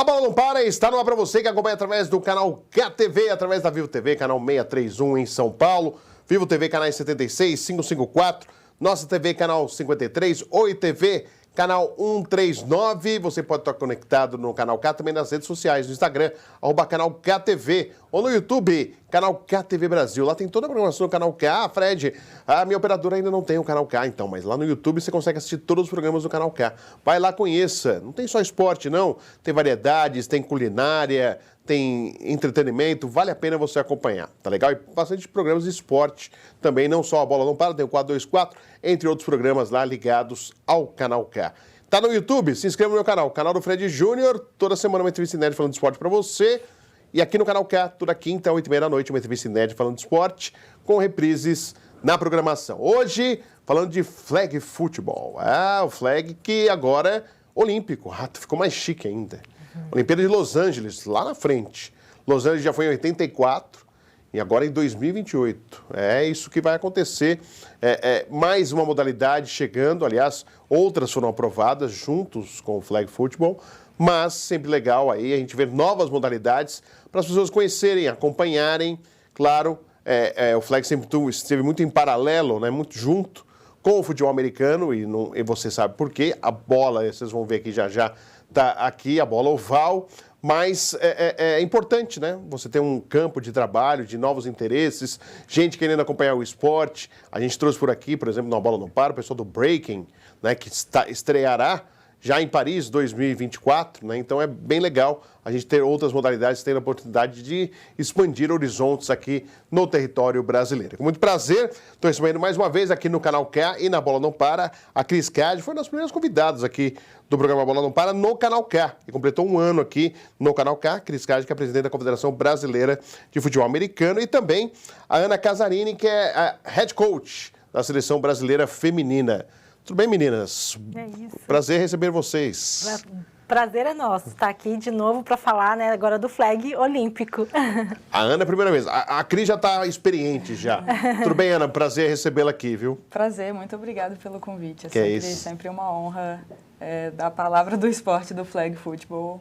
Bola Não Para está no ar para você que acompanha através do canal KTV, através da Vivo TV, canal 631 em São Paulo, Vivo TV, canais 76, 554, Nossa TV, canal 53, Oi TV, canal 139. Você pode estar conectado no canal K, também nas redes sociais, no Instagram, @canal KTV, ou no YouTube, canal KTV Brasil. Lá tem toda a programação do canal K. Ah, Fred, a minha operadora ainda não tem o canal K, então, mas lá no YouTube você consegue assistir todos os programas do canal K. Vai lá, conheça. Não tem só esporte, não. Tem variedades, tem culinária, tem entretenimento, vale a pena você acompanhar, tá legal? E bastante programas de esporte também, não só a Bola Não Para, tem o 424, entre outros programas lá ligados ao canal K. Tá no YouTube? Se inscreva no meu canal, canal do Fred Júnior, toda semana uma entrevista inédita falando de esporte pra você. E aqui no canal K, toda quinta, 8h30 da noite, uma entrevista inédita falando de esporte, com reprises na programação. Hoje, falando de flag futebol. Ah, o flag que agora é olímpico, ficou mais chique ainda. Olimpíada de Los Angeles, lá na frente. Los Angeles já foi em 84 e agora em 2028. É isso que vai acontecer. Mais uma modalidade chegando, aliás, outras foram aprovadas juntos com o flag football, mas sempre legal aí a gente ver novas modalidades para as pessoas conhecerem, acompanharem. Claro, o flag sempre esteve muito em paralelo, né, muito junto com o futebol americano e você sabe por quê. A bola, vocês vão ver aqui já está aqui, a bola oval, mas é importante, né? Você tem um campo de trabalho, de novos interesses, gente querendo acompanhar o esporte. A gente trouxe por aqui, por exemplo, na Bola Não Para, o pessoal do Breaking, né, que estreará já em Paris 2024, né? Então é bem legal a gente ter outras modalidades, ter a oportunidade de expandir horizontes aqui no território brasileiro. Com muito prazer, estou recebendo mais uma vez aqui no canal K e na Bola Não Para, a Cris Cade, foi uma das primeiras convidadas aqui do programa Bola Não Para no canal K, e completou um ano aqui no canal K. Cris Cade, que é a presidente da Confederação Brasileira de Futebol Americano, e também a Ana Casarini, que é a head coach da Seleção Brasileira Feminina. Tudo bem, meninas? É isso. Prazer receber vocês. Prazer é nosso estar aqui de novo para falar, né, agora do flag olímpico. A Ana é a primeira vez. A Cris já está experiente já. Tudo bem, Ana? Prazer recebê-la aqui, viu? Prazer, muito obrigada pelo convite. Sempre uma honra dar a palavra do esporte do flag football,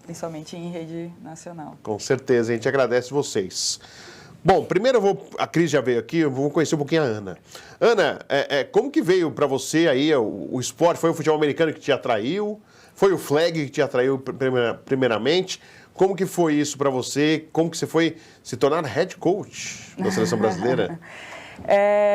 principalmente em rede nacional. Com certeza, a gente agradece vocês. Bom, primeiro a Cris já veio aqui, eu vou conhecer um pouquinho a Ana. Ana, como que veio para você aí o esporte? Foi o futebol americano que te atraiu? Foi o flag que te atraiu primeiramente? Como que foi isso para você? Como que você foi se tornar head coach da Seleção Brasileira?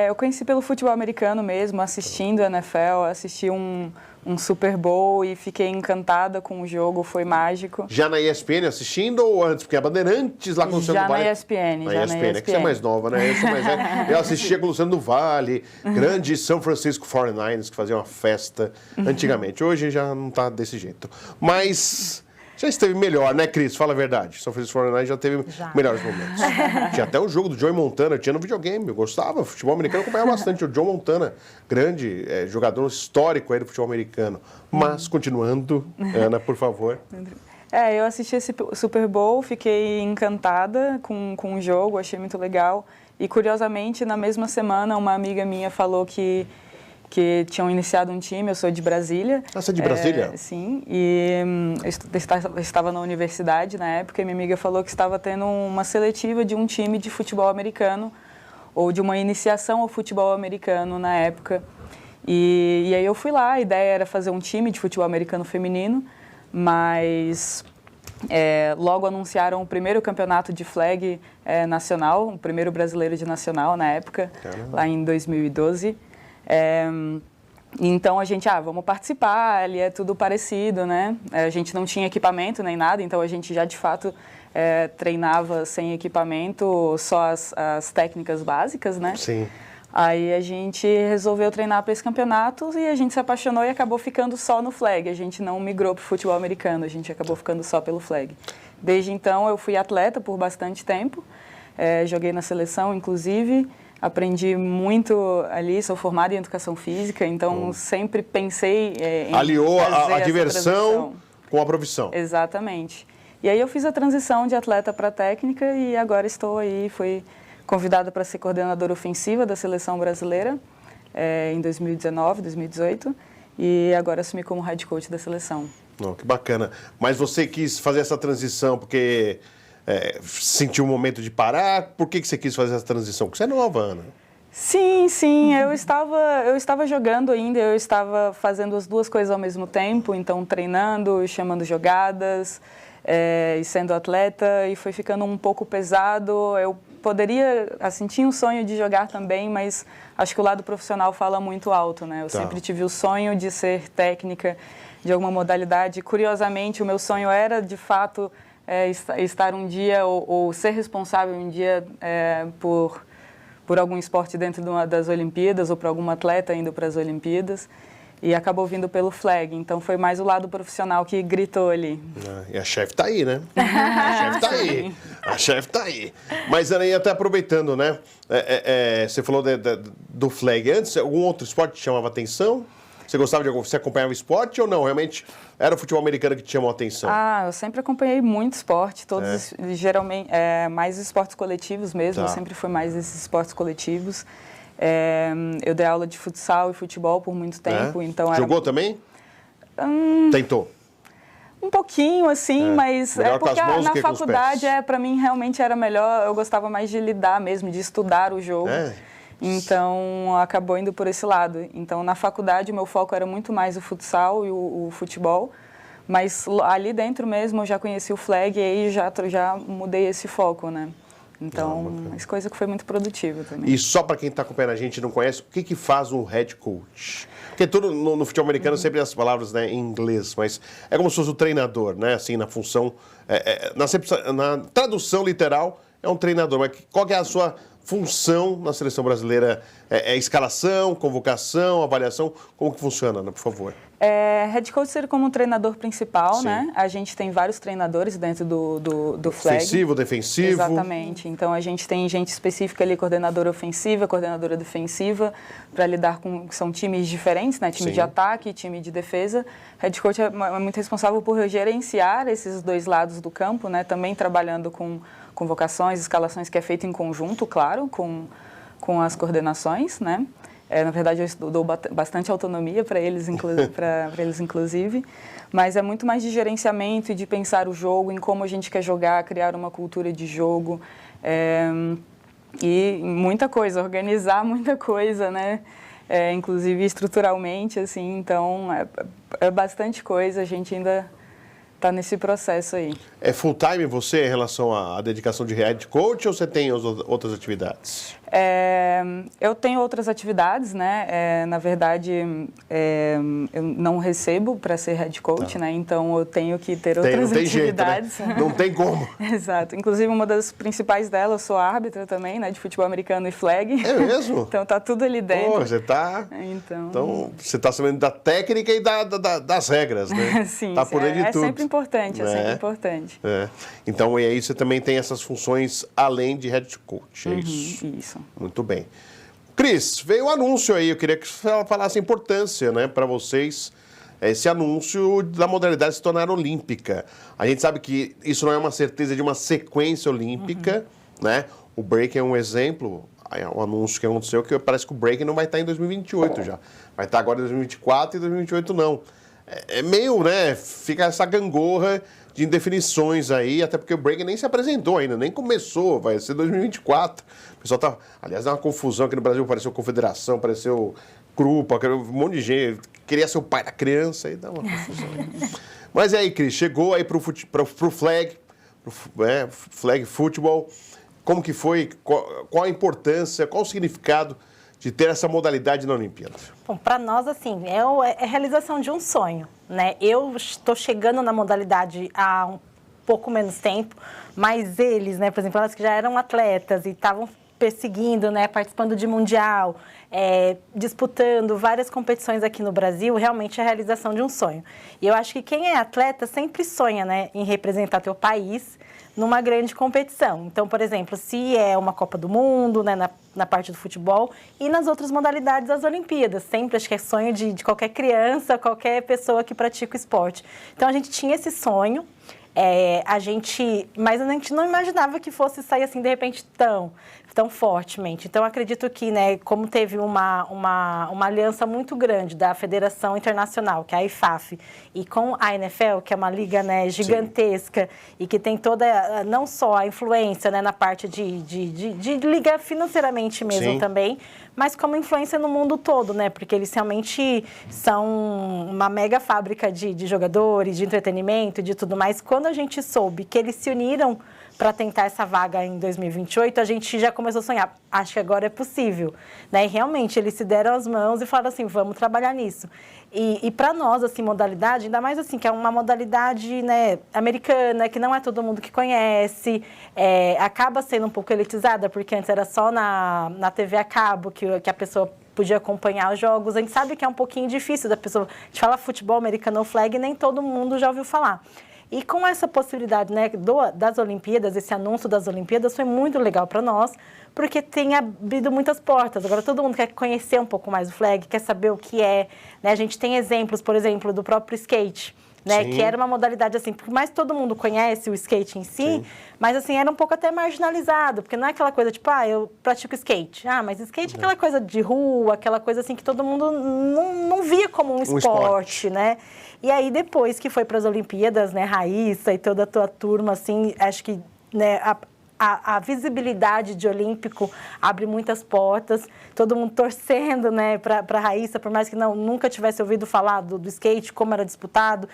Eu conheci pelo futebol americano mesmo, assistindo a NFL, assisti um Super Bowl e fiquei encantada com o jogo, foi mágico. Já na ESPN assistindo ou antes? Porque a Bandeirantes lá com o Luciano do Vale... Já na ESPN. É que você é mais nova, né? Eu assistia com o Luciano do Vale, grande São Francisco 49ers, que fazia uma festa antigamente. Hoje já não está desse jeito. Mas... já esteve melhor, né, Cris? Fala a verdade. São Francisco 49ers já teve melhores momentos. Tinha até o jogo do Joey Montana, tinha no videogame. Eu gostava. Futebol americano eu acompanhava bastante. O Joe Montana, grande jogador histórico aí do futebol americano. Mas, continuando, Ana, por favor. Eu assisti esse Super Bowl, fiquei encantada com o jogo, achei muito legal. E, curiosamente, na mesma semana, uma amiga minha falou que tinham iniciado um time, eu sou de Brasília. Ah, você é de Brasília? Sim, e eu estava na universidade na época e minha amiga falou que estava tendo uma seletiva de um time de futebol americano, ou de uma iniciação ao futebol americano na época. E aí eu fui lá, a ideia era fazer um time de futebol americano feminino, mas logo anunciaram o primeiro campeonato de flag nacional, o primeiro brasileiro de nacional na época, lá em 2012. Então a gente, vamos participar, ali é tudo parecido, né? A gente não tinha equipamento nem nada, então a gente já de fato treinava sem equipamento, só as técnicas básicas, né? Sim. Aí a gente resolveu treinar para esse campeonato e a gente se apaixonou e acabou ficando só no flag. A gente não migrou para o futebol americano, a gente acabou ficando só pelo flag. Desde então eu fui atleta por bastante tempo, joguei na seleção inclusive. Aprendi muito ali, sou formada em educação física, então sempre pensei em aliou fazer a diversão com a profissão. Exatamente. E aí eu fiz a transição de atleta para técnica e agora estou aí, fui convidada para ser coordenadora ofensiva da Seleção Brasileira em 2019, 2018 e agora assumi como head coach da seleção. Não, que bacana. Mas você quis fazer essa transição porque sentiu um momento de parar? Por que você quis fazer essa transição? Porque você é nova, Ana. Sim, eu estava jogando ainda, eu estava fazendo as duas coisas ao mesmo tempo, então treinando, chamando jogadas, e sendo atleta, e foi ficando um pouco pesado. Eu poderia, assim, tinha um sonho de jogar também, mas acho que o lado profissional fala muito alto, né? Eu sempre tive o sonho de ser técnica de alguma modalidade. Curiosamente, o meu sonho era, de fato, estar um dia ou ser responsável um dia por algum esporte dentro das Olimpíadas ou por algum atleta indo para as Olimpíadas, e acabou vindo pelo flag. Então, foi mais o lado profissional que gritou ali. E a chefe tá aí, né? A chefe tá aí. A chefe tá aí. Mas, Ana, e até aproveitando, né? Você falou do flag. Antes, algum outro esporte te chamava atenção? Você gostava de algum... Você acompanhava esporte ou não? Realmente era o futebol americano que te chamou a atenção? Eu sempre acompanhei muito esporte, todos geralmente mais esportes coletivos mesmo, eu sempre fui mais desses esportes coletivos. Eu dei aula de futsal e futebol por muito tempo, então Jogou também? Tentou? Um pouquinho, assim, mas melhor porque com as mãos na que com os faculdade, pés. para mim, realmente era melhor, eu gostava mais de lidar mesmo, de estudar o jogo. Então, acabou indo por esse lado. Então, na faculdade, o meu foco era muito mais o futsal e o futebol, mas ali dentro mesmo eu já conheci o flag e aí já mudei esse foco, né? Então, uma coisa que foi muito produtiva também. E só para quem está acompanhando a gente e não conhece, o que faz um head coach? Porque tudo no futebol americano sempre as palavras, né, em inglês, mas é como se fosse o treinador, né? Assim, na função, na tradução literal, é um treinador. Mas qual que é a sua função na seleção brasileira? Escalação, convocação, avaliação? Como que funciona, Ana, por favor? Head coach seria como um treinador principal, né? A gente tem vários treinadores dentro do flag. Ofensivo, defensivo. Exatamente. Então, a gente tem gente específica ali, coordenadora ofensiva, coordenadora defensiva, para lidar com... São times diferentes, né? Time de ataque e time de defesa. Head coach é muito responsável por gerenciar esses dois lados do campo, né? Também trabalhando com convocações, escalações, que é feito em conjunto, claro, com as coordenações, né? Na verdade, eu dou bastante autonomia para eles, inclusive, mas é muito mais de gerenciamento e de pensar o jogo, em como a gente quer jogar, criar uma cultura de jogo, e muita coisa, organizar muita coisa, né? Inclusive estruturalmente, assim, então é bastante coisa, a gente ainda está nesse processo aí. É full time você em relação à dedicação de head coach ou você tem outras atividades? Eu tenho outras atividades, né? Na verdade, eu não recebo para ser head coach, né? Então eu tenho que ter outras atividades. Jeito, né? Não tem como. Exato. Inclusive, uma das principais delas, eu sou árbitra também, né? De futebol americano e flag. É mesmo? Então tá tudo ali dentro. Pô, você tá... Então você está sabendo da técnica e das regras, né? Sim, tá por aí de tudo. É sempre importante, é sempre importante. Então, e aí você também tem essas funções além de head coach, é isso? Isso. Muito bem. Cris, veio o anúncio aí, eu queria que você falasse a importância, né, para vocês, esse anúncio da modalidade se tornar olímpica. A gente sabe que isso não é uma certeza de uma sequência olímpica, né? O break é um exemplo, o anúncio que aconteceu, que parece que o break não vai estar em 2028 já. Vai estar agora em 2024 e 2028 não. É meio, né, fica essa gangorra de indefinições aí, até porque o break nem se apresentou ainda, nem começou, vai ser 2024. O pessoal tá... Aliás, dá uma confusão aqui no Brasil, apareceu confederação, apareceu grupo, um monte de gente, queria ser o pai da criança, aí dá uma confusão. Mas aí, Cris, chegou aí pro flag, flag futebol, como que foi, qual a importância, qual o significado de ter essa modalidade na Olimpíada? Bom, para nós, assim, é a realização de um sonho, né? Eu estou chegando na modalidade há um pouco menos tempo, mas eles, né, por exemplo, elas que já eram atletas e estavam perseguindo, né, participando de mundial, disputando várias competições aqui no Brasil, realmente é a realização de um sonho. E eu acho que quem é atleta sempre sonha, né, em representar teu país numa grande competição. Então, por exemplo, se é uma Copa do Mundo, né, na parte do futebol, e nas outras modalidades das Olimpíadas. Sempre acho que é sonho de qualquer criança, qualquer pessoa que pratica o esporte. Então, a gente tinha esse sonho. Mas a gente não imaginava que fosse sair assim, de repente, tão fortemente. Então, acredito que, né, como teve uma aliança muito grande da Federação Internacional, que é a IFAF, e com a NFL, que é uma liga, né, gigantesca, sim, e que tem toda, não só a influência, né, na parte de liga financeiramente mesmo, sim, também, mas como influência no mundo todo, né, porque eles realmente são uma mega fábrica de jogadores, de entretenimento, de tudo mais. Quando a gente soube que eles se uniram para tentar essa vaga em 2028, a gente já começou a sonhar. Acho que agora é possível, né? E realmente eles se deram as mãos e falaram assim, vamos trabalhar nisso. E para nós, assim, modalidade, ainda mais assim, que é uma modalidade, né, americana, que não é todo mundo que conhece, acaba sendo um pouco elitizada, porque antes era só na TV a cabo que a pessoa podia acompanhar os jogos. A gente sabe que é um pouquinho difícil da pessoa. A gente fala futebol americano flag, nem todo mundo já ouviu falar. E com essa possibilidade, né, das Olimpíadas, esse anúncio das Olimpíadas foi muito legal para nós, porque tem abrido muitas portas. Agora todo mundo quer conhecer um pouco mais o flag, quer saber o que é, né? A gente tem exemplos, por exemplo, do próprio skate, né, que era uma modalidade assim, por mais que todo mundo conhece o skate em si, sim, mas assim, era um pouco até marginalizado, porque não é aquela coisa tipo, eu pratico skate. Mas skate é aquela coisa de rua, aquela coisa assim que todo mundo não via como um esporte, né? E aí depois que foi para as Olimpíadas, né, Raíssa e toda a tua turma, assim, acho que, né, a visibilidade de olímpico abre muitas portas, todo mundo torcendo, né, para a Raíssa, por mais que nunca tivesse ouvido falar do skate, como era disputado.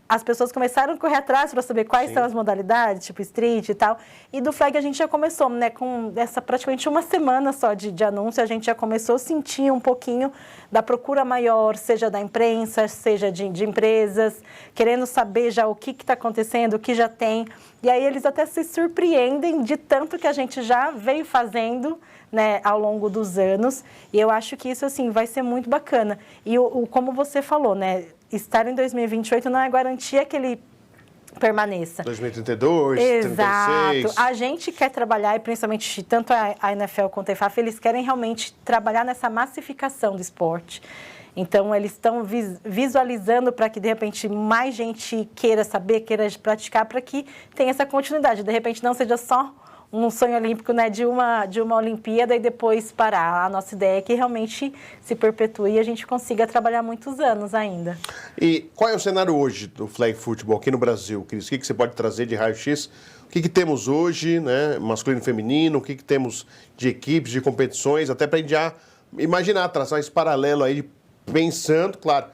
As pessoas começaram a correr atrás para saber quais, sim, são as modalidades, tipo street e tal. E do flag a gente já começou, né, com praticamente uma semana só de anúncio, a gente já começou a sentir um pouquinho da procura maior, seja da imprensa, seja de empresas, querendo saber já o que está acontecendo, o que já tem. E aí eles até se surpreendem de tanto que a gente já veio fazendo, né, ao longo dos anos. E eu acho que isso, assim, vai ser muito bacana. E como você falou, né, estar em 2028 não é garantia que ele permaneça. 2032, exato. 36. A gente quer trabalhar, e principalmente tanto a NFL quanto a IFAF, eles querem realmente trabalhar nessa massificação do esporte. Então, eles estão visualizando para que, de repente, mais gente queira saber, queira praticar, para que tenha essa continuidade. De repente, não seja só um sonho olímpico, né, de uma Olimpíada e depois parar. A nossa ideia é que realmente se perpetue e a gente consiga trabalhar muitos anos ainda. E qual é o cenário hoje do flag football aqui no Brasil, Cris? O que você pode trazer de raio-x? O que temos hoje, né, masculino e feminino? O que temos de equipes, de competições? Até para a gente já imaginar, traçar esse paralelo aí, pensando, claro,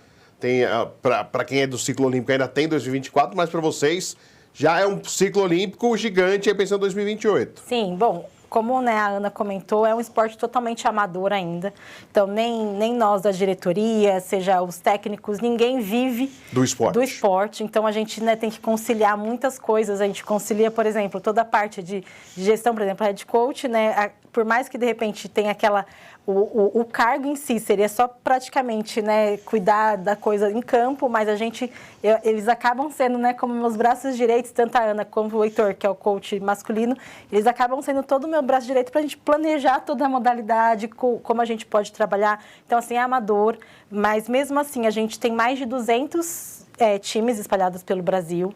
para quem é do ciclo olímpico ainda tem 2024, mas para vocês já é um ciclo olímpico gigante aí pensando em 2028. Sim, bom, como, né, a Ana comentou, é um esporte totalmente amador ainda. Então, nem nós da diretoria, seja os técnicos, ninguém vive do esporte. Então, a gente, né, tem que conciliar muitas coisas. A gente concilia, por exemplo, toda a parte de gestão, por exemplo, head coach, né, por mais que, de repente, tenha aquela... O cargo em si seria só praticamente, né, cuidar da coisa em campo, mas eles acabam sendo, né, como meus braços direitos, tanto a Ana como o Heitor, que é o coach masculino, eles acabam sendo todo o meu braço direito para a gente planejar toda a modalidade, como a gente pode trabalhar. Então, assim, é amador, mas mesmo assim a gente tem mais de 200 times espalhados pelo Brasil,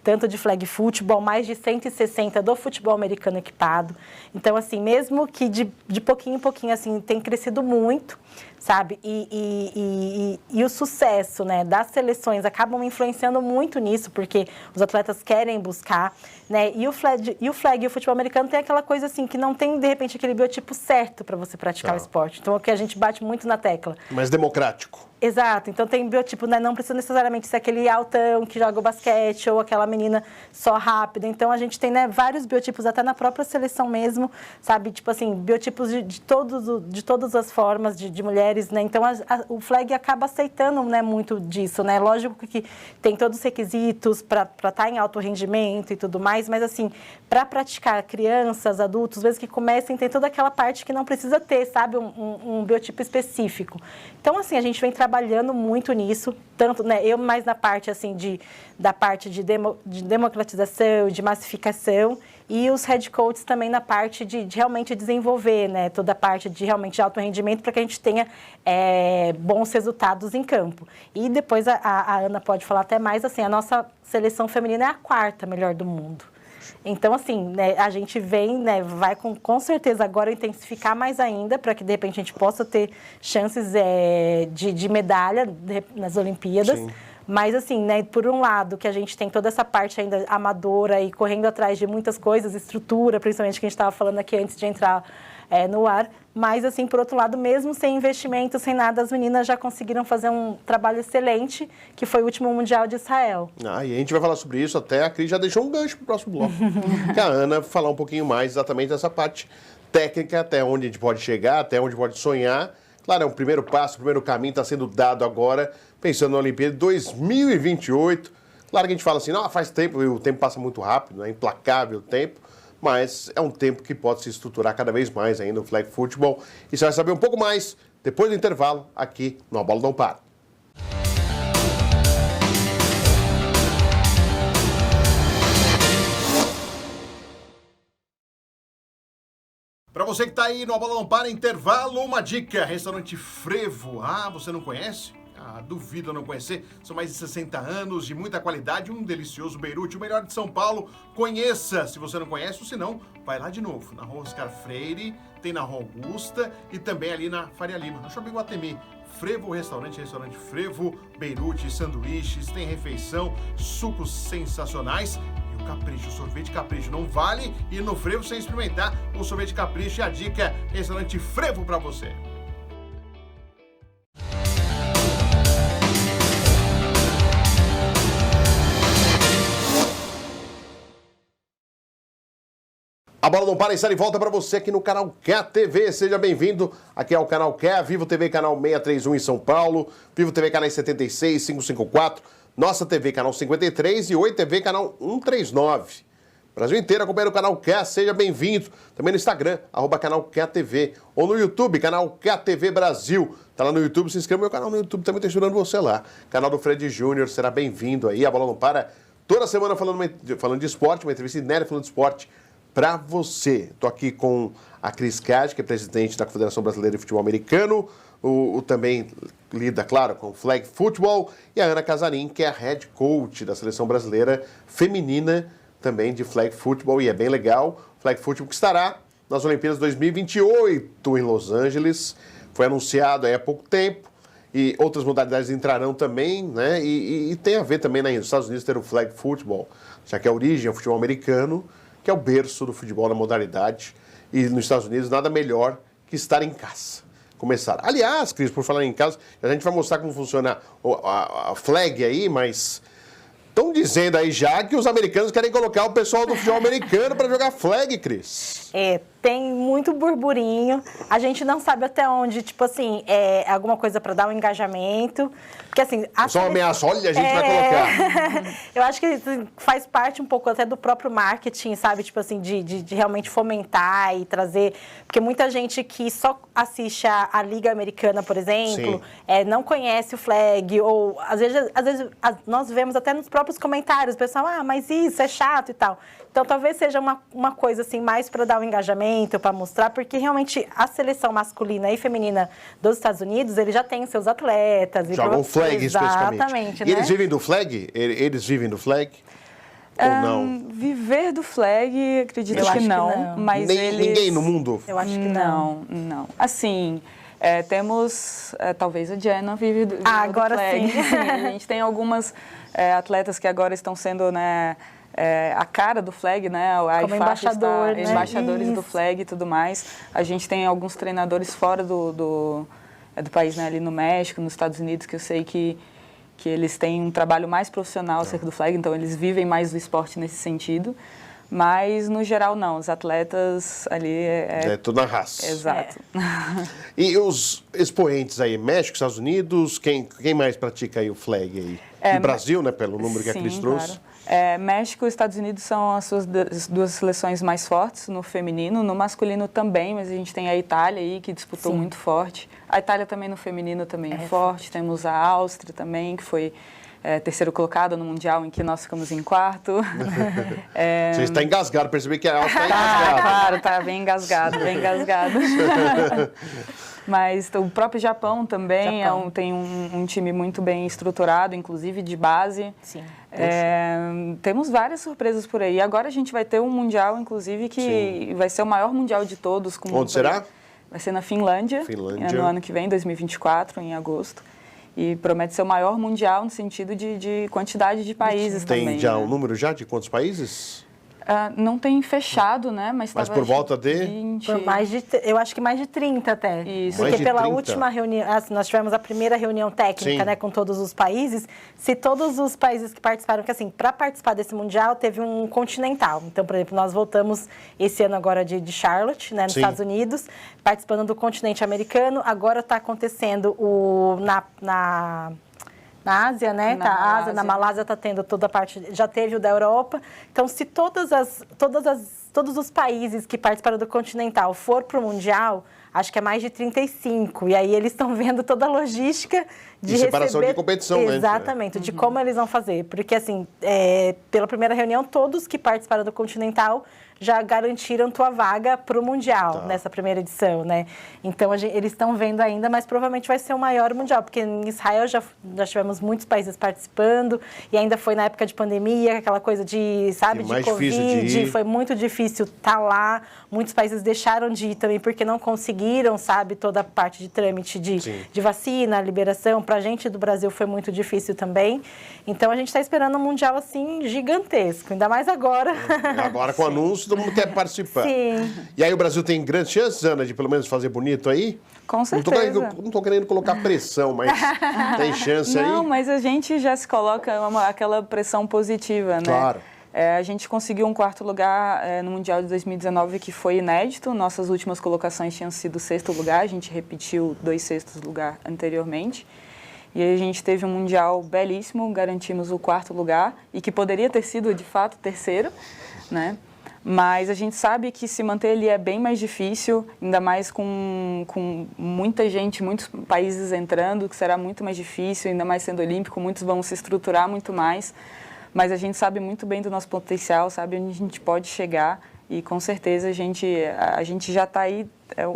tanto de flag football, mais de 160 do futebol americano equipado. Então, assim, mesmo que de pouquinho em pouquinho, assim, tem crescido muito, sabe? E o sucesso, né, das seleções acabam influenciando muito nisso, porque os atletas querem buscar, né? E o flag e o futebol americano tem aquela coisa, assim, que não tem, de repente, aquele biotipo certo para você praticar o esporte. Então, é o que a gente bate muito na tecla. Mais democrático. Exato, então tem biotipo, né? Não precisa necessariamente ser aquele altão que joga o basquete ou aquela menina só rápida. Então a gente tem, né, vários biotipos, até na própria seleção mesmo, sabe? Tipo assim, biotipos de todas as formas de mulheres, né? Então o flag acaba aceitando, né, muito disso, né? Lógico que tem todos os requisitos para estar em alto rendimento e tudo mais, mas assim, para praticar crianças, adultos, mesmo que comecem, tem toda aquela parte que não precisa ter, sabe? Um biotipo específico. Então, assim, a gente vem trabalhando muito nisso, tanto, né, eu mais na parte, assim, da parte de democratização, de massificação, e os head coaches também na parte de realmente desenvolver, né, toda a parte de realmente de alto rendimento para que a gente tenha bons resultados em campo. E depois a Ana pode falar até mais, assim, a nossa seleção feminina é a 4ª melhor do mundo. Então, assim, né, a gente vem, né, vai com certeza agora intensificar mais ainda para que, de repente, a gente possa ter chances de medalha nas Olimpíadas. Sim. Mas, assim, né, por um lado, que a gente tem toda essa parte ainda amadora e correndo atrás de muitas coisas, estrutura, principalmente que a gente estava falando aqui antes de entrar no ar. Mas, assim, por outro lado, mesmo sem investimento, sem nada, as meninas já conseguiram fazer um trabalho excelente, que foi o último Mundial de Israel. E a gente vai falar sobre isso, até a Cris já deixou um gancho para o próximo bloco. Que a Ana falar um pouquinho mais exatamente dessa parte técnica, até onde a gente pode chegar, até onde pode sonhar. Claro, é um primeiro passo, o primeiro caminho está sendo dado agora, pensando na Olimpíada de 2028. Claro que a gente fala assim, não, faz tempo, e o tempo passa muito rápido, é implacável o tempo. Mas é um tempo que pode se estruturar cada vez mais ainda no flag football. E você vai saber um pouco mais depois do intervalo aqui no A Bola Não Para. Para você que está aí no A Bola Não Para, intervalo, uma dica. Restaurante Frevo. Ah, você não conhece? Duvido não conhecer, são mais de 60 anos, de muita qualidade, um delicioso Beirute, o melhor de São Paulo. Conheça, se você não conhece, ou se não, vai lá de novo, na Rua Oscar Freire, tem na Rua Augusta e também ali na Faria Lima, no Shopping Guatemi. Frevo Restaurante Frevo, Beirute, sanduíches, tem refeição, sucos sensacionais. E o capricho, o sorvete capricho, não vale ir no Frevo sem experimentar o sorvete capricho. E a dica é Restaurante Frevo para você. A Bola Não Para está de volta para você aqui no canal QTV. Seja bem-vindo aqui ao canal Q, Vivo TV canal 631 em São Paulo, Vivo TV canal 76, 554, Nossa TV canal 53 e Oi TV canal 139. Brasil inteiro acompanha o canal Q, seja bem-vindo. Também no Instagram, @canal QTV, ou no YouTube, canal QTV Brasil. Tá lá no YouTube, se inscreva no meu canal no YouTube, também está esperando você lá. Canal do Fred Júnior, será bem-vindo aí. A Bola Não Para toda semana falando de esporte, uma entrevista inédita falando de esporte para você. Estou aqui com a Cris Cade, que é presidente da Confederação Brasileira de Futebol Americano, também lida, claro, com flag football, e a Ana Casarim, que é a head coach da Seleção Brasileira Feminina, também de flag football, e é bem legal. Flag football que estará nas Olimpíadas 2028 em Los Angeles, foi anunciado há pouco tempo, e outras modalidades entrarão também, né? E tem a ver também, né, nos Estados Unidos ter o flag football, já que a origem é o futebol americano, que é o berço do futebol na modalidade, e nos Estados Unidos nada melhor que estar em casa. Começar. Aliás, Cris, por falar em casa, a gente vai mostrar como funciona a flag aí, mas estão dizendo aí já que os americanos querem colocar o pessoal do futebol americano para jogar flag, Cris. Tem muito burburinho, a gente não sabe até onde, tipo assim, alguma coisa para dar um engajamento, porque assim... Só uma ameaça, olha, a gente vai colocar. Eu acho que faz parte um pouco até do próprio marketing, sabe, tipo assim, de realmente fomentar e trazer, porque muita gente que só assiste a Liga Americana, por exemplo, não conhece o flag, ou às vezes nós vemos até nos próprios comentários, o pessoal, mas isso é chato e tal. Então, talvez seja uma coisa assim, mais para dar um engajamento, para mostrar, porque realmente a seleção masculina e feminina dos Estados Unidos, eles já têm seus atletas. Jogam flag, especificamente. Exatamente. E eles vivem do flag? Eles vivem do flag? Ou não? Viver do flag, acredito que não. Mas ninguém no mundo? Eu acho que não. Não. Assim... temos, talvez a Jenna vive do agora flag. Sim. A gente tem algumas atletas que agora estão sendo, né, a cara do flag, né? Como embaixadores do flag e tudo mais. A gente tem alguns treinadores fora do país, né, ali no México, nos Estados Unidos, que eu sei que eles têm um trabalho mais profissional acerca do flag, então eles vivem mais do esporte nesse sentido. Mas, no geral, não. Os atletas ali... É tudo na raça. Exato. E os expoentes aí, México, Estados Unidos, quem mais pratica aí o flag aí? E Brasil, né, pelo número que a Cris trouxe. Claro. México e Estados Unidos são as duas seleções mais fortes no feminino, no masculino também, mas a gente tem a Itália aí que disputou muito forte. A Itália também no feminino também é forte. Temos a Áustria também, que foi terceiro colocado no Mundial, em que nós ficamos em quarto. Você está engasgado, percebi que ela está engasgada. Claro, tá bem engasgado, bem engasgado. Mas o próprio Japão também tem um time muito bem estruturado, inclusive de base. Sim. Temos várias surpresas por aí. Agora a gente vai ter um Mundial, inclusive, que vai ser o maior Mundial de todos. Onde será? Vai ser na Finlândia, no ano que vem, 2024, em agosto. E promete ser o maior Mundial no sentido de quantidade de países também. Tem já um número já de quantos países? Não tem fechado, né? Mas por volta de? 20... Por eu acho que mais de 30 até. Isso. Porque Mais de pela 30. última reunião, nós tivemos a primeira reunião técnica, né, com todos os países. Se todos os países que participaram, porque assim, para participar desse Mundial, teve um continental. Então, por exemplo, nós voltamos esse ano agora de Charlotte, né, nos Estados Unidos, participando do continente americano. Agora está acontecendo na Ásia, né? Na Malásia está tendo toda a parte, já teve o da Europa. Então, se todos os países que participaram do Continental for para o Mundial, acho que é mais de 35. E aí eles estão vendo toda a logística de separação receber... de competição, né? Exatamente, de como eles vão fazer. Porque, assim, pela primeira reunião, todos que participaram do Continental já garantiram tua vaga para o Mundial, nessa primeira edição, né? Então, eles estão vendo ainda, mas provavelmente vai ser o maior Mundial, porque em Israel já tivemos muitos países participando, e ainda foi na época de pandemia, aquela coisa de, sabe, de Covid, foi muito difícil estar lá, muitos países deixaram de ir também, porque não conseguiram, sabe, toda a parte de trâmite de vacina, liberação, pra gente do Brasil foi muito difícil também, então a gente está esperando um Mundial, assim, gigantesco, ainda mais agora. Agora com o anúncio, todo mundo quer participar. Sim. E aí o Brasil tem grandes chances, Ana, de pelo menos fazer bonito aí? Com certeza. Não estou querendo colocar pressão, mas tem chance aí? Não, mas a gente já se coloca aquela pressão positiva, né? Claro. A gente conseguiu um quarto lugar no Mundial de 2019, que foi inédito. Nossas últimas colocações tinham sido sexto lugar, a gente repetiu 2 sextos lugar anteriormente. E aí a gente teve um Mundial belíssimo, garantimos o quarto lugar, e que poderia ter sido, de fato, terceiro, né? Mas a gente sabe que se manter ali é bem mais difícil, ainda mais com muita gente, muitos países entrando, que será muito mais difícil, ainda mais sendo olímpico, muitos vão se estruturar muito mais. Mas a gente sabe muito bem do nosso potencial, sabe onde a gente pode chegar e com certeza a gente já está aí,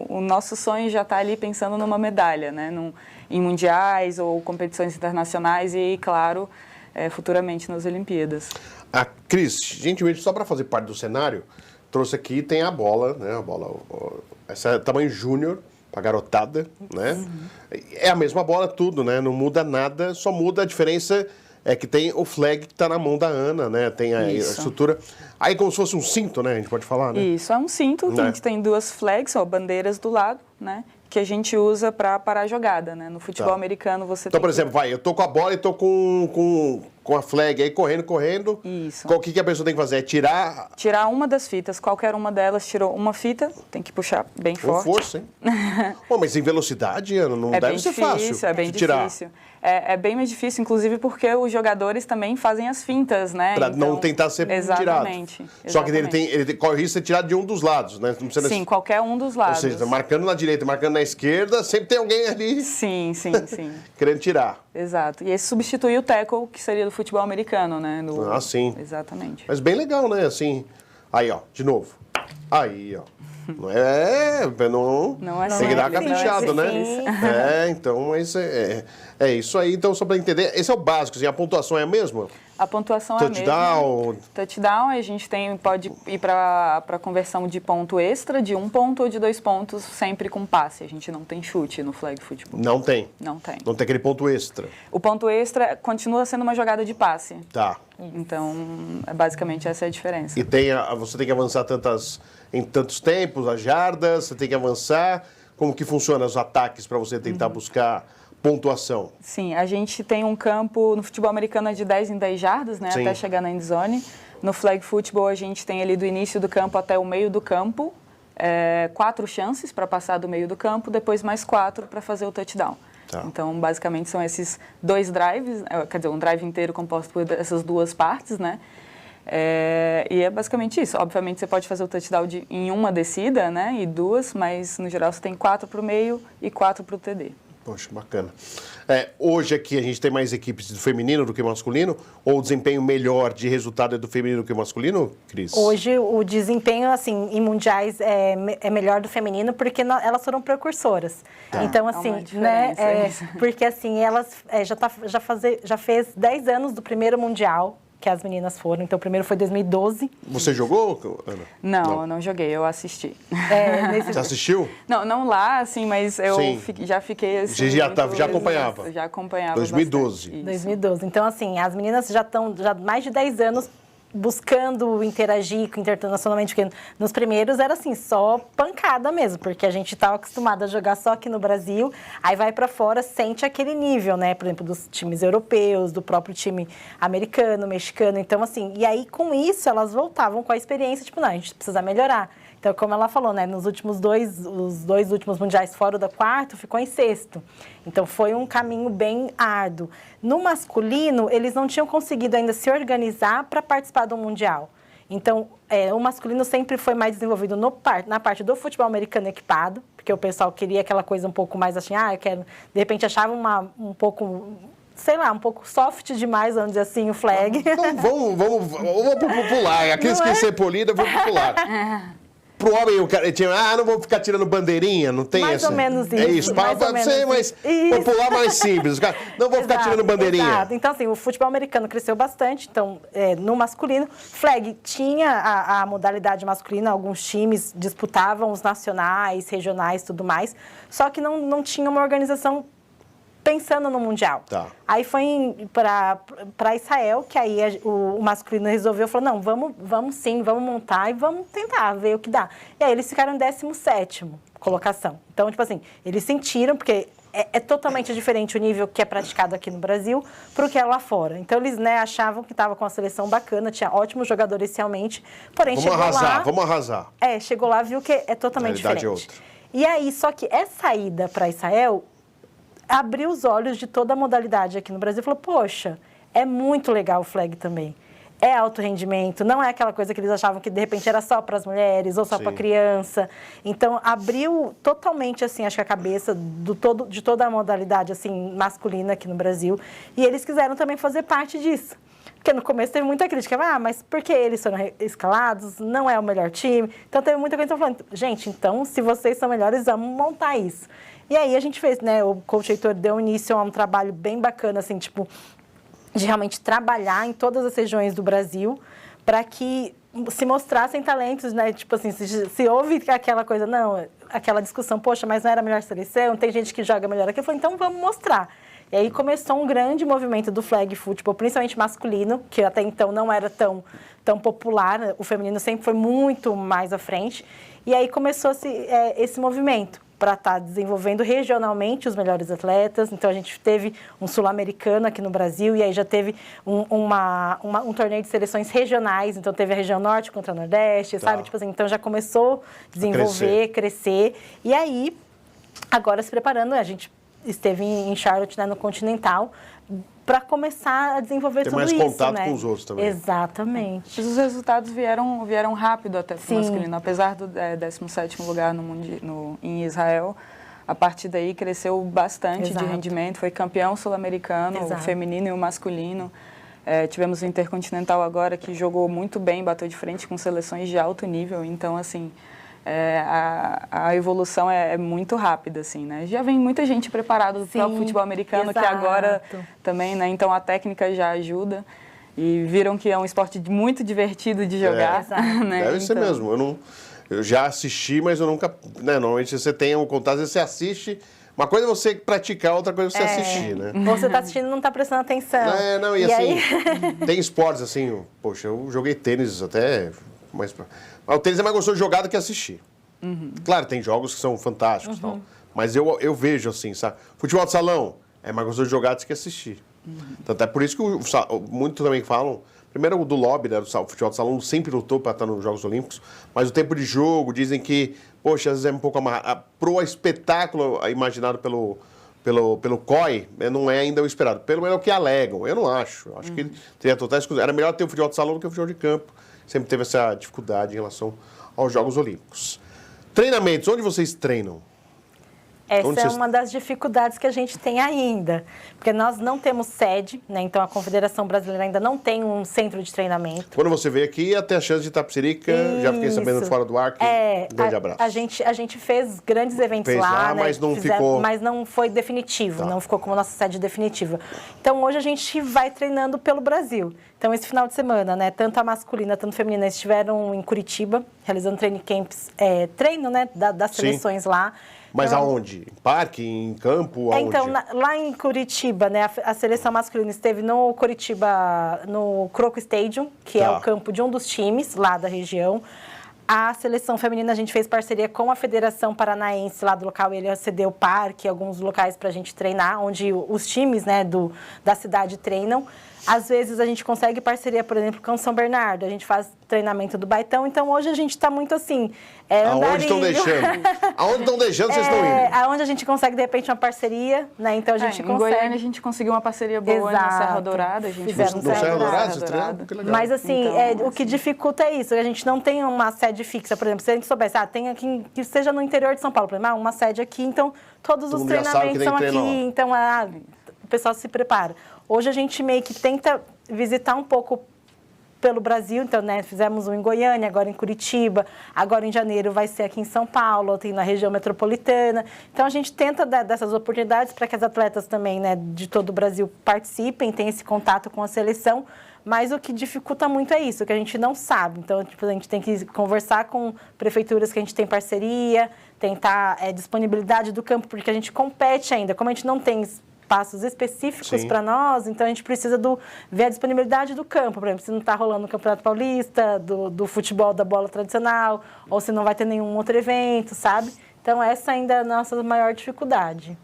o nosso sonho já está ali pensando numa medalha, né? Em mundiais ou competições internacionais e, claro, futuramente nas Olimpíadas. A Cris, gentilmente, só para fazer parte do cenário, trouxe aqui, tem a bola, né? Essa é tamanho júnior, para garotada, né? É a mesma bola, tudo, né? Não muda nada, só muda a diferença é que tem o flag que está na mão da Ana, né? Tem a estrutura. Aí como se fosse um cinto, né? A gente pode falar, né? Isso, é um cinto, que a gente tem 2 flags, ó, bandeiras do lado, né? Que a gente usa para parar a jogada, né? No futebol americano você Então, por exemplo, eu tô com a bola e tô com a flag aí, correndo. Isso. O que a pessoa tem que fazer? É tirar... Tirar uma das fitas. Qualquer uma delas tirou uma fita, tem que puxar bem forte. Com força, hein? Pô, mas em velocidade, Ana, não deve ser fácil. É bem difícil. É bem mais difícil, inclusive porque os jogadores também fazem as fintas, né? Para não tentar ser exatamente, tirado. Só que ele corre o risco de ser tirado de um dos lados, né? Não precisa Sim, qualquer um dos lados. Ou seja, marcando na direita, marcando na esquerda, sempre tem alguém ali... Sim. querendo tirar. Exato. E esse substitui o tackle, que seria do futebol americano, né? Sim. Exatamente. Mas bem legal, né? Assim, aí, ó, de novo. Aí, ó. Não é tem que dar caprichado, né? Então, mas é isso aí. Então, só para entender, esse é o básico, assim, a pontuação é a mesma? A pontuação é a mesma. Touchdown, a gente pode ir para a conversão de ponto extra, de 1 ponto ou de 2 pontos, sempre com passe. A gente não tem chute no flag football. Não tem? Não tem. Não tem aquele ponto extra? O ponto extra continua sendo uma jogada de passe. Tá. Então, basicamente, essa é a diferença. E você tem que avançar em tantos tempos, as jardas, você tem que avançar. Como que funciona os ataques para você tentar buscar pontuação? Sim, a gente tem um campo no futebol americano de 10 em 10 jardas, né, até chegar na endzone. No flag football a gente tem ali do início do campo até o meio do campo, 4 chances para passar do meio do campo, depois mais 4 para fazer o touchdown. Tá. Então, basicamente, são esses 2 drives, quer dizer, um drive inteiro composto por essas 2 partes, né? E é basicamente isso. Obviamente, você pode fazer o touchdown em uma descida, né? E 2, mas, no geral, você tem 4 para o meio e 4 para o TD. Poxa, bacana. Hoje aqui a gente tem mais equipes do feminino do que masculino? Ou o desempenho melhor de resultado é do feminino do que o masculino, Cris? Hoje o desempenho, assim, em mundiais é melhor do feminino porque elas foram precursoras. Tá. Então, assim, né? Porque, assim, elas já fez 10 anos do primeiro mundial que as meninas foram. Então, o primeiro foi em 2012. Você jogou, Ana? Não, eu não joguei, eu assisti. Você assistiu? Não lá, assim, mas eu já fiquei assim... Você já acompanhava? Já acompanhava 2012. 2012. Então, assim, as meninas já estão mais de 10 anos buscando interagir internacionalmente, porque nos primeiros era assim, só pancada mesmo, porque a gente estava acostumado a jogar só aqui no Brasil, aí vai para fora, sente aquele nível, né, por exemplo, dos times europeus, do próprio time americano, mexicano, então assim, e aí com isso elas voltavam com a experiência, tipo, não, a gente precisa melhorar. Então, como ela falou, né, nos últimos os dois últimos mundiais fora da quarto, ficou em sexto. Então, foi um caminho bem árduo. No masculino, eles não tinham conseguido ainda se organizar para participar do mundial. Então, o masculino sempre foi mais desenvolvido na parte do futebol americano equipado, porque o pessoal queria aquela coisa um pouco mais assim, eu quero... De repente, achava um pouco... sei lá, um pouco soft demais, vamos dizer assim, o flag. Vamos popular. Aqueles que ser polida, vamos popular. Pro homem, o cara tinha, não vou ficar tirando bandeirinha, não tem mais essa... ou menos isso. É isso, para ser mais popular, mais simples. Não vou ficar tirando bandeirinha. Exato. Então, assim, o futebol americano cresceu bastante, então, no masculino, flag tinha a modalidade masculina, alguns times disputavam os nacionais, regionais, tudo mais, só que não tinha uma organização pensando no Mundial. Tá. Aí foi para Israel, que aí o masculino resolveu, falou, não, vamos sim, vamos montar e vamos tentar ver o que dá. E aí eles ficaram em 17º colocação. Então, tipo assim, eles sentiram, porque é totalmente diferente o nível que é praticado aqui no Brasil para o que é lá fora. Então, eles achavam que estava com uma seleção bacana, tinha ótimos jogadores inicialmente, porém Vamos arrasar. Chegou lá, viu que é totalmente diferente. É outra. E aí, só que essa ida para Israel abriu os olhos de toda a modalidade aqui no Brasil e falou, poxa, é muito legal o flag também. É alto rendimento, não é aquela coisa que eles achavam que de repente era só para as mulheres ou só para criança. Então, abriu totalmente, assim, acho que a cabeça de toda a modalidade, assim, masculina aqui no Brasil. E eles quiseram também fazer parte disso. Porque no começo teve muita crítica, mas por que eles foram escalados? Não é o melhor time. Então, teve muita coisa falando, gente, então, se vocês são melhores, vamos montar isso. E aí a gente fez, né, o Coach Heitor deu início a um trabalho bem bacana, assim, tipo, de realmente trabalhar em todas as regiões do Brasil para que se mostrassem talentos, né, tipo assim, se houve aquela coisa, não, aquela discussão, poxa, mas não era a melhor seleção, tem gente que joga melhor aqui, eu falei, então vamos mostrar. E aí começou um grande movimento do flag football, principalmente masculino, que até então não era tão popular, o feminino sempre foi muito mais à frente, e aí começou esse movimento para estar desenvolvendo regionalmente os melhores atletas. Então, a gente teve um sul-americano aqui no Brasil e aí já teve um torneio de seleções regionais. Então, teve a região norte contra a nordeste, sabe? Tipo assim, então, já começou a desenvolver, crescer. E aí, agora se preparando, a gente esteve em Charlotte, né, no Continental, para começar a desenvolver tudo isso, ter mais contato né? com os outros também. Exatamente. Mas os resultados vieram rápido até para o masculino. Apesar do 17º lugar em Israel, a partir daí cresceu bastante de rendimento. Foi campeão sul-americano, o feminino e o masculino. Tivemos o Intercontinental agora, que jogou muito bem, bateu de frente com seleções de alto nível. Então, assim... a evolução é muito rápida, assim, né? Já vem muita gente preparada do próprio futebol americano, que agora também, né? Então, a técnica já ajuda. E viram que é um esporte muito divertido de jogar. Né? Deve ser mesmo. Eu já assisti, mas eu nunca... Né? Normalmente, você tem um contato, você assiste... Uma coisa é você praticar, outra coisa é você assistir, né? Você está assistindo e não está prestando atenção. E assim, tem esportes assim... Poxa, eu joguei tênis até... Mas o tênis é mais gostoso de jogar do que assistir. Claro, tem jogos que são fantásticos, tal, mas eu vejo assim, sabe? Futebol de salão é mais gostoso de jogar do que assistir. Então, é por isso que muitos também falam, primeiro o do lobby, né, do futebol de salão, sempre lutou para estar nos Jogos Olímpicos, mas o tempo de jogo, dizem que, poxa, às vezes é um pouco amarrado. Pro espetáculo imaginado pelo COI, não é ainda o esperado. Pelo menos é o que alegam. Eu não acho. Acho que teria total exclusão. Era melhor ter o futebol de salão do que o futebol de campo. Sempre teve essa dificuldade em relação aos Jogos Olímpicos. Treinamentos, onde vocês treinam? Essa é uma das dificuldades que a gente tem ainda, porque nós não temos sede, né? Então a Confederação Brasileira ainda não tem um centro de treinamento. Quando você veio aqui, ia ter a chance de Itapecerica, já fiquei sabendo fora do ar, que um grande abraço. A gente fez grandes eventos lá, né? Mas não ficou... Mas não foi definitivo, Tá. não ficou como nossa sede definitiva. Então hoje a gente vai treinando pelo Brasil. Então esse final de semana, né? Tanto a masculina, tanto a feminina estiveram em Curitiba, realizando training camps, treino, né? Das seleções lá. Mas então, aonde? Em parque, em campo? Aonde? Então, lá em Curitiba, né, a seleção masculina esteve no Curitiba, no Croco Stadium, que é o campo de um dos times lá da região. A seleção feminina, a gente fez parceria com a Federação Paranaense lá do local, ele cedeu o parque, alguns locais para a gente treinar, onde os times, né, da cidade treinam. Às vezes a gente consegue parceria, por exemplo, com São Bernardo, a gente faz treinamento do Baitão, então hoje a gente está muito assim... Aonde estão deixando? Aonde estão deixando, vocês estão indo? Aonde a gente consegue, de repente, uma parceria, né? Então a gente consegue... Em Goiânia a gente conseguiu uma parceria boa na Serra Dourada. A gente fizemos no Serra Dourada, vocês treinaram? Que legal. Mas assim, então, o que dificulta é isso, a gente não tem uma sede fixa, por exemplo, se a gente soubesse, tem aqui, que seja no interior de São Paulo, por exemplo, uma sede aqui, então todos os treinamentos são aqui, então o pessoal se prepara. Hoje a gente meio que tenta visitar um pouco pelo Brasil, então, né, fizemos um em Goiânia, agora em Curitiba, agora em janeiro vai ser aqui em São Paulo, tem na região metropolitana. Então, a gente tenta dar dessas oportunidades para que as atletas também, né, de todo o Brasil participem, tenham esse contato com a seleção, mas o que dificulta muito é isso, que a gente não sabe. Então, tipo, a gente tem que conversar com prefeituras que a gente tem parceria, tentar disponibilidade do campo, porque a gente compete ainda, como a gente não tem espaços específicos para nós, então a gente precisa ver a disponibilidade do campo, por exemplo, se não está rolando o Campeonato Paulista, do futebol da bola tradicional, ou se não vai ter nenhum outro evento, sabe? Então essa ainda é a nossa maior dificuldade.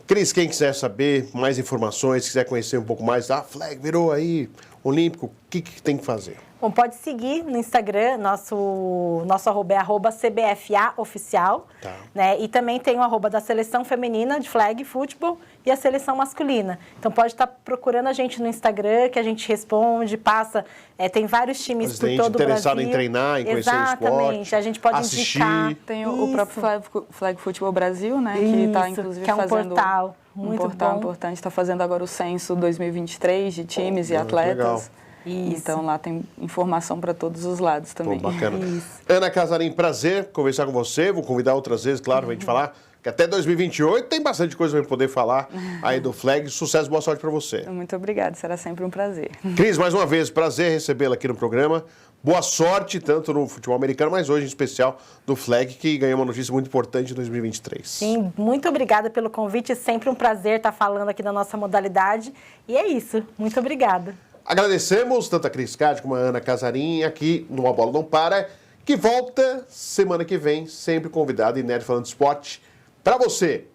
Cris, quem quiser saber mais informações, quiser conhecer um pouco mais, Flag virou aí olímpico, o que tem que fazer? Bom, pode seguir no Instagram, nosso arroba é @CBFAoficial, né? E também tem o arroba da Seleção Feminina de Flag Futebol e a Seleção Masculina. Então pode estar procurando a gente no Instagram, que a gente responde, passa, tem vários times por todo o Brasil. Interessado em treinar, em conhecer o esporte, exatamente, a gente pode assistir. indicar. Tem o próprio Flag Futebol Brasil, né? Que está, inclusive, que é um fazendo portal um portal importante. Está fazendo agora o censo 2023 de times e atletas. Legal. Isso. Então, lá tem informação para todos os lados também. Bacana. Ana Casarim, prazer conversar com você. Vou convidar outras vezes, claro, para a gente falar. Que até 2028 tem bastante coisa para poder falar aí do Flag. Sucesso, boa sorte para você. Muito obrigada, será sempre um prazer. Cris, mais uma vez, prazer recebê-la aqui no programa. Boa sorte, tanto no futebol americano, mas hoje em especial do Flag, que ganhou uma notícia muito importante em 2023. Sim, muito obrigada pelo convite. Sempre um prazer estar falando aqui da nossa modalidade. E é isso. Muito obrigada. Agradecemos tanto a Cris Card como a Ana Casarim aqui no Uma Bola Não Para, que volta semana que vem, sempre convidado e Nerd Falando de Esporte para você.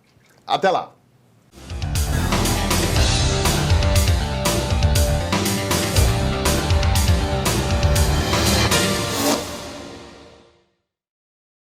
Até lá!